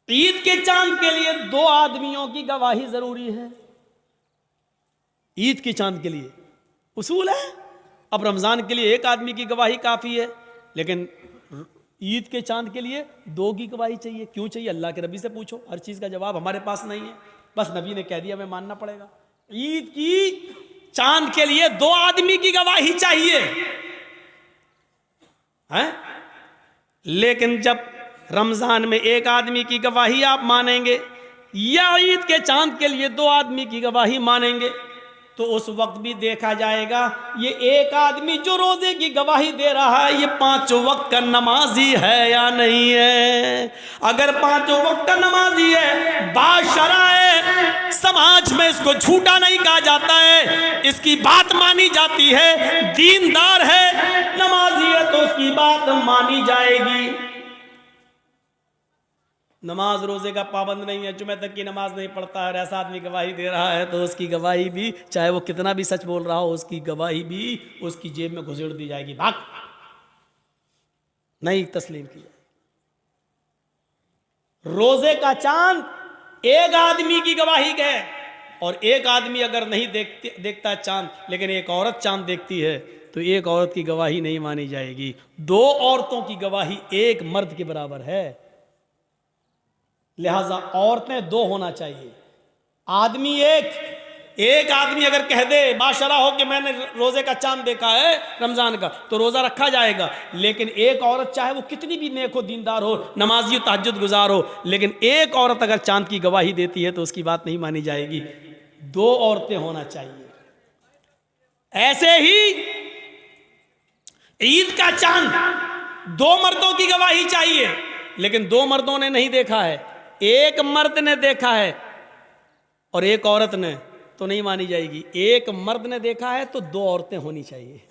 ईद के चांद के लिए 2 आदमियों की गवाही जरूरी है। ईद के चांद के लिए उसूल है। अब रमजान के लिए 1 आदमी की गवाही काफी है, लेकिन ईद के चांद के लिए 2 की गवाही चाहिए। क्यों चाहिए? अल्लाह के नबी से पूछो, हर चीज का जवाब हमारे पास नहीं है, बस नबी ने कह दिया हमें मानना पड़ेगा। ईद की चांद के लिए 2 आदमी की गवाही चाहिए है? लेकिन जब रमजान में 1 आदमी की गवाही आप मानेंगे या ईद के चांद के लिए 2 आदमी की गवाही मानेंगे, तो उस वक्त भी देखा जाएगा ये 1 आदमी जो रोजे की गवाही दे रहा है ये 5 वक्त का नमाजी है या नहीं है। अगर 5 वक्त का नमाजी है, बाशरा है, समाज में इसको झूठा नहीं कहा जाता है, इसकी बात मानी जाती है, दीनदार है, नमाजी है, तो उसकी बात मानी जाएगी। नमाज रोजे का पाबंद नहीं है, जुमे तक की नमाज नहीं पढ़ता है और ऐसा आदमी गवाही दे रहा है, तो उसकी गवाही भी, चाहे वो कितना भी सच बोल रहा हो, उसकी गवाही भी उसकी जेब में घुसेड़ दी जाएगी, भाग, नहीं तस्लीम की जाएगी। रोजे का चांद 1 आदमी की गवाही है, और 1 आदमी अगर नहीं देखता चांद, लेकिन एक औरत चांद देखती है, तो 1 औरत की गवाही नहीं मानी जाएगी। 2 औरतों की गवाही 1 मर्द के बराबर है। लिहाजा औरतें 2 होना चाहिए, आदमी 1 आदमी अगर कह दे बाशरा हो कि मैंने रोजे का चांद देखा है रमजान का, तो रोजा रखा जाएगा। लेकिन 1 औरत, चाहे वो कितनी भी नेक हो, दीनदार हो, नमाजी हो, तहज्जुद गुजार हो, लेकिन 1 औरत अगर चांद की गवाही देती है तो उसकी बात नहीं मानी जाएगी। 2 औरतें होना चाहिए। ऐसे ही ईद का चांद 2 मर्दों की गवाही चाहिए, लेकिन 2 मर्दों ने नहीं देखा है, 1 मर्द ने देखा है और 1 औरत ने, तो नहीं मानी जाएगी। 1 मर्द ने देखा है तो 2 औरतें होनी चाहिए,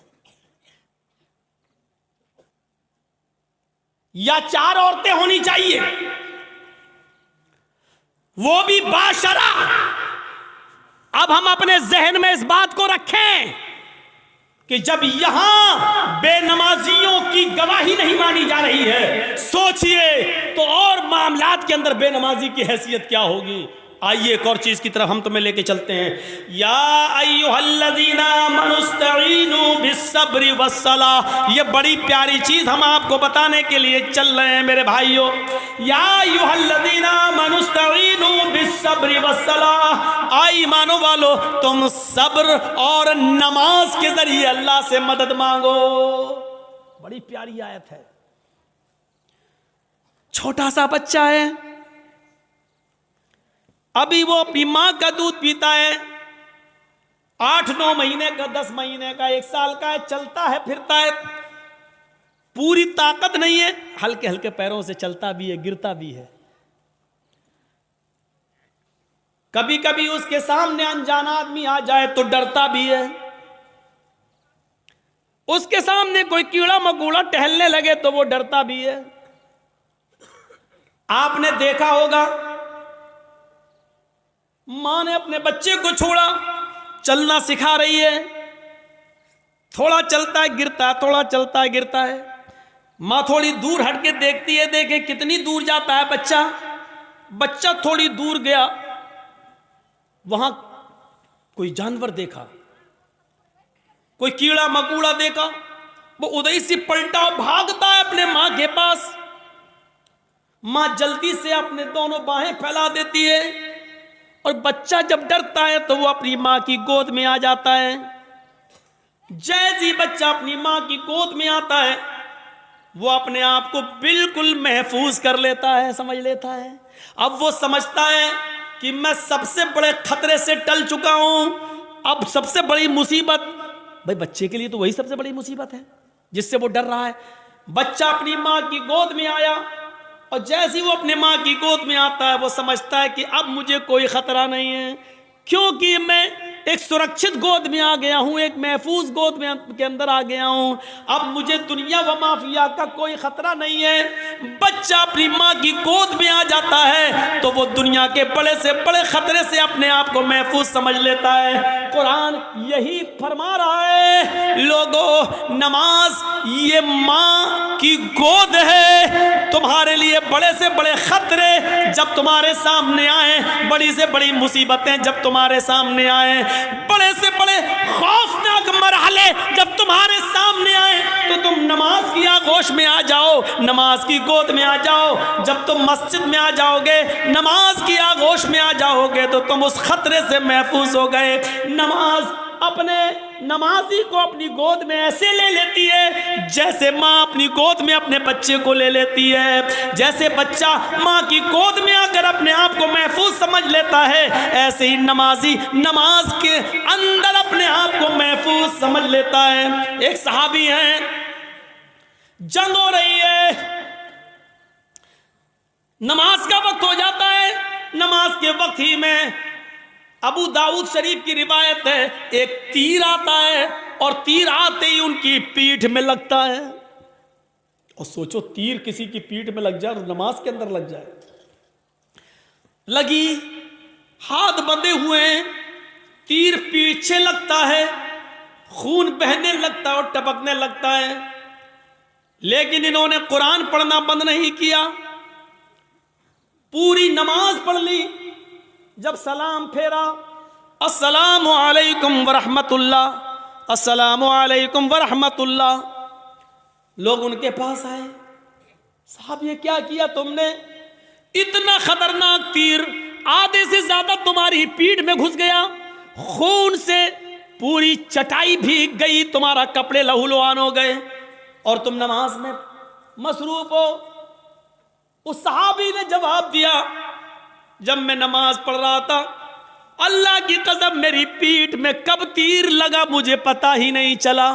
या 4 औरतें होनी चाहिए, वो भी बाशरा। अब हम अपने जहन में इस बात को रखें कि जब यहां बेनमाजियों की गवाही नहीं मानी जा रही है, सोचिए तो और मामलात के अंदर बेनमाजी की हैसियत क्या होगी। आइए एक और चीज की तरफ हम तुम्हें लेके चलते हैं। या अय्युहल्लज़ीना आमनुस्तईनु बिस्सब्रि वस्सलाह, ये बड़ी प्यारी चीज हम आपको बताने के लिए चल रहे हैं मेरे भाइयों। या अय्युहल्लज़ीना आमनुस्तईनु बिस्सब्रि वस्सलाह, आई ईमानो वालो तुम सब्र और नमाज के जरिए अल्लाह से मदद मांगो। बड़ी प्यारी आयत है। छोटा सा बच्चा है, अभी वो अपनी मां का दूध पीता है, 8-9 महीने का, 10 महीने का, 1 साल का है, चलता है फिरता है, पूरी ताकत नहीं है, हल्के हल्के पैरों से चलता भी है, गिरता भी है। कभी कभी उसके सामने अनजान आदमी आ जाए तो डरता भी है, उसके सामने कोई कीड़ा मकोड़ा टहलने लगे तो वो डरता भी है। आपने देखा होगा, मां ने अपने बच्चे को छोड़ा, चलना सिखा रही है, थोड़ा चलता है गिरता है, थोड़ा चलता है गिरता है। मां थोड़ी दूर हट के देखती है, देखे कितनी दूर जाता है बच्चा। बच्चा थोड़ी दूर गया, वहां कोई जानवर देखा, कोई कीड़ा मकोड़ा देखा, वो उधर से पलटा, भागता है अपने मां के पास। मां जल्दी से अपने दोनों बाहें फैला देती है, और बच्चा जब डरता है तो वो अपनी मां की गोद में आ जाता है। जैसे ही बच्चा अपनी मां की गोद में आता है, वो अपने आप को बिल्कुल महफूज कर लेता है, समझ लेता है। अब वो समझता है कि मैं सबसे बड़े खतरे से टल चुका हूं, अब सबसे बड़ी मुसीबत, भाई बच्चे के लिए तो वही सबसे बड़ी मुसीबत है जिससे वो डर रहा है। बच्चा अपनी मां की गोद में आया, और जैसे ही वो अपने मां की गोद में आता है, वो समझता है कि अब मुझे कोई खतरा नहीं है, क्योंकि मैं एक सुरक्षित गोद में आ गया हूं, एक महफूज गोद में के अंदर आ गया हूं। अब मुझे दुनिया व माफिया का कोई खतरा नहीं है। बच्चा अपनी मां की गोद में आ जाता है तो वो दुनिया के बड़े से बड़े खतरे से अपने आप को महफूज समझ लेता है। कुरान यही फरमा रहा है, लोगों नमाज ये मां की गोद है, तुम्हारे लिए बड़े से बड़े खतरे जब तुम्हारे सामने आए, बड़ी से बड़ी मुसीबतें जब तुम्हारे सामने आए, बड़े से बड़े खौफनाक मरहले जब तुम्हारे सामने आए, तो तुम नमाज की आगोश में आ जाओ, नमाज की गोद में आ जाओ। जब तुम मस्जिद में आ जाओगे, नमाज की आगोश में आ जाओगे, तो तुम उस खतरे से महफूज हो गए। नमाज अपने नमाजी को अपनी गोद में ऐसे ले लेती है जैसे माँ अपनी गोद में अपने बच्चे को ले लेती है। जैसे बच्चा माँ की गोद में आकर अपने आप को महफूज समझ लेता है, ऐसे ही नमाजी नमाज के अंदर अपने आप को महफूज समझ लेता है। एक सहाबी हैं, जंग हो रही है, नमाज का वक्त हो जाता है। नमाज के वक्त ही में अबू दाऊद शरीफ की रिवायत है, एक तीर आता है और तीर आते ही उनकी पीठ में लगता है। और सोचो, तीर किसी की पीठ में लग जाए और नमाज के अंदर लग जाए। लगी, हाथ बंधे हुए हैं, तीर पीछे लगता है, खून बहने लगता है और टपकने लगता है। लेकिन इन्होंने कुरान पढ़ना बंद नहीं किया, पूरी नमाज पढ़ ली। जब सलाम फेरा, अस्सलामु अलैकुम वरहमतुल्लाह, अस्सलामु अलैकुम वरहमतुल्लाह, लोग उनके पास आए, साहब ये क्या किया तुमने? इतना खतरनाक तीर आधे से ज्यादा तुम्हारी पीठ में घुस गया, खून से पूरी चटाई भीग गई, तुम्हारा कपड़े लहूलुहान हो गए और तुम नमाज में मसरूफ हो। उस सहाबी ने जवाब दिया, जब मैं नमाज पढ़ रहा था, अल्लाह की कसम मेरी पीठ में कब तीर लगा मुझे पता ही नहीं चला,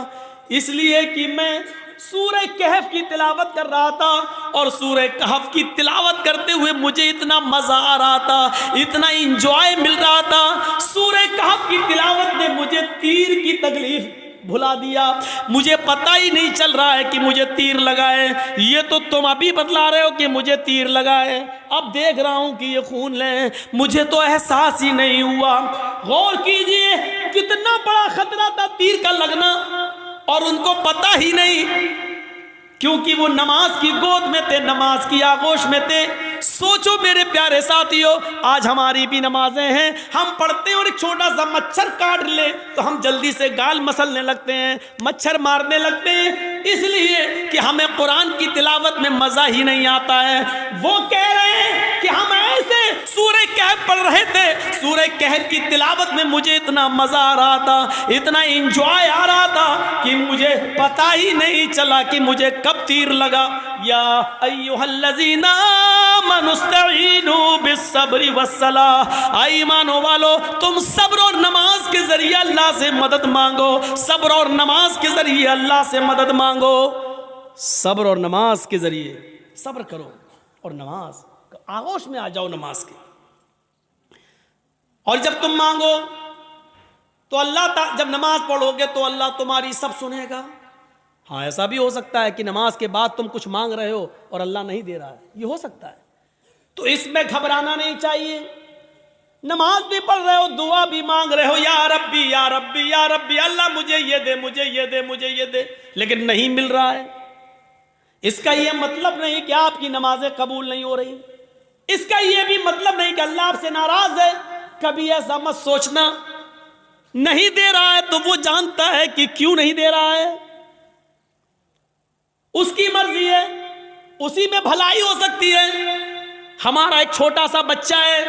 इसलिए कि मैं सूरह कहफ की तिलावत कर रहा था और सूरह कहफ की तिलावत करते हुए मुझे इतना मजा आ रहा था, इतना इंजॉय मिल रहा था। सूरह कहफ की तिलावत ने मुझे तीर की तकलीफ भुला दिया, मुझे पता ही नहीं चल रहा है कि मुझे तीर लगा है। ये तो तुम अभी बतला रहे हो कि मुझे तीर लगा है, अब देख रहा हूं कि ये खून है, मुझे तो एहसास ही नहीं हुआ। गौर कीजिए, कितना बड़ा खतरा था तीर का लगना और उनको पता ही नहीं, क्योंकि वो नमाज की गोद में थे, नमाज की आगोश में थे। सोचो मेरे प्यारे साथियों, आज हमारी भी नमाजें हैं, हम पढ़ते हैं और एक छोटा सा मच्छर काट ले तो हम जल्दी से गाल मसलने लगते हैं, मच्छर मारने लगते हैं, इसलिए कि हमें कुरान की तिलावत में मजा ही नहीं आता है। वो कह रहे हैं कि हम ऐसे सूरह कहफ पढ़ रहे थे, सूरह कहफ की तिलावत में मुझे इतना मजा आ रहा था, इतना एंजॉय आ रहा था कि मुझे पता ही नहीं चला कि मुझे कब तीर लगा। या अय्युहल्लज़ीना आमनुस्तईनु बिस्सब्रि वस्सलाह, ईमानो वालो तुम सब्र और नमाज के जरिए अल्लाह से मदद मांगो, सब्र और नमाज के जरिए अल्लाह से मदद मांगो। सब्र और नमाज के जरिए सब्र करो और नमाज आगोश में आ जाओ नमाज के। और जब तुम मांगो तो अल्लाह, जब नमाज पढ़ोगे तो अल्लाह तुम्हारी सब सुनेगा। हाँ, ऐसा भी हो सकता है कि नमाज के बाद तुम कुछ मांग रहे हो और अल्लाह नहीं दे रहा है, ये हो सकता है, तो इसमें घबराना नहीं चाहिए। नमाज भी पढ़ रहे हो, दुआ भी मांग रहे हो, या रब्बी या रब्बी या रब्बी, अल्लाह मुझे ये दे, मुझे ये दे, मुझे ये दे, लेकिन नहीं मिल रहा है, इसका ये मतलब नहीं कि आपकी नमाजें कबूल नहीं हो रही, इसका ये भी मतलब नहीं कि अल्लाह आपसे नाराज है। कभी ऐसा मत सोचना। नहीं दे रहा है तो वो जानता है कि क्यों नहीं दे रहा है, उसकी मर्जी है, उसी में भलाई हो सकती है। हमारा एक छोटा सा बच्चा है,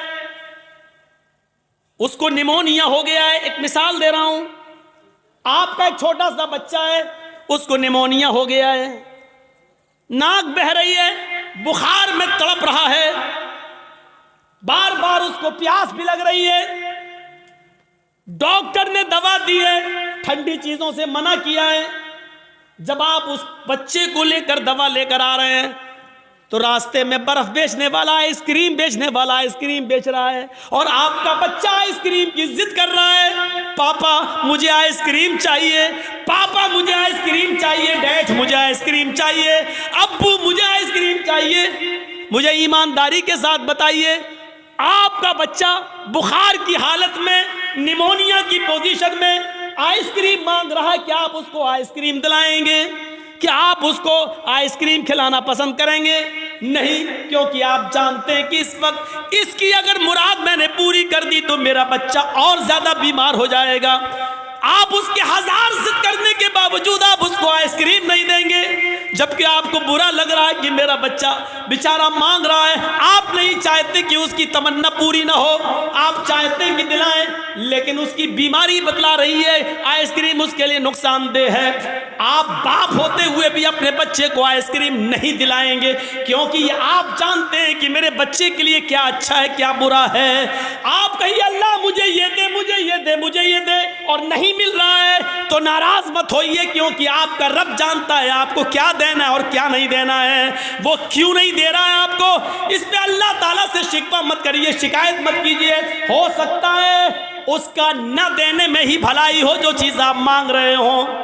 उसको निमोनिया हो गया है, एक मिसाल दे रहा हूं, आपका एक छोटा सा बच्चा है, उसको निमोनिया हो गया है, नाक बह रही है, बुखार में तड़प रहा है, बार बार उसको प्यास भी लग रही है, डॉक्टर ने दवा दी है, ठंडी चीजों से मना किया है। जब आप उस बच्चे को लेकर दवा लेकर आ रहे हैं तो रास्ते में बर्फ बेचने वाला, आइसक्रीम बेचने वाला आइसक्रीम बेच रहा है और आपका बच्चा आइसक्रीम की जिद कर रहा है, पापा मुझे आइसक्रीम चाहिए, पापा मुझे आइसक्रीम चाहिए, डैड मुझे आइसक्रीम चाहिए, अब्बू मुझे आइसक्रीम चाहिए। मुझे ईमानदारी के साथ बताइए, आपका बच्चा बुखार की हालत में, निमोनिया की पोजीशन में आइसक्रीम मांग रहा है, क्या आप उसको आइसक्रीम दिलाएंगे? क्या आप उसको आइसक्रीम खिलाना पसंद करेंगे? नहीं, क्योंकि आप जानते हैं कि इस वक्त इसकी अगर मुराद मैंने पूरी कर दी तो मेरा बच्चा और ज्यादा बीमार हो जाएगा। आप उसके 1000 जिद करने के बावजूद आप उसको आइसक्रीम नहीं देंगे, जबकि आपको बुरा लग रहा है कि मेरा बच्चा बेचारा मांग रहा है। आप नहीं चाहते कि उसकी तमन्ना पूरी ना हो, आप चाहते हैं कि दिलाएं, लेकिन उसकी बीमारी बतला रही है आइसक्रीम उसके लिए नुकसानदेह है। आप बाप होते हुए भी अपने बच्चे को आइसक्रीम नहीं दिलाएंगे, क्योंकि ये आप जानते हैं कि मेरे बच्चे के लिए क्या अच्छा है क्या बुरा है। आप कहिए अल्लाह मुझे ये दे, मुझे ये दे, मुझे ये दे, और नहीं मिल रहा है तो नाराज मत होइए, क्योंकि आपका रब जानता है आपको क्या देना है और क्या नहीं देना है। वो क्यों नहीं दे रहा है आपको, इस पे अल्लाह ताला से शिकवा मत करिए, शिकायत मत कीजिए। हो सकता है उसका न देने में ही भलाई हो जो चीज आप मांग रहे हो।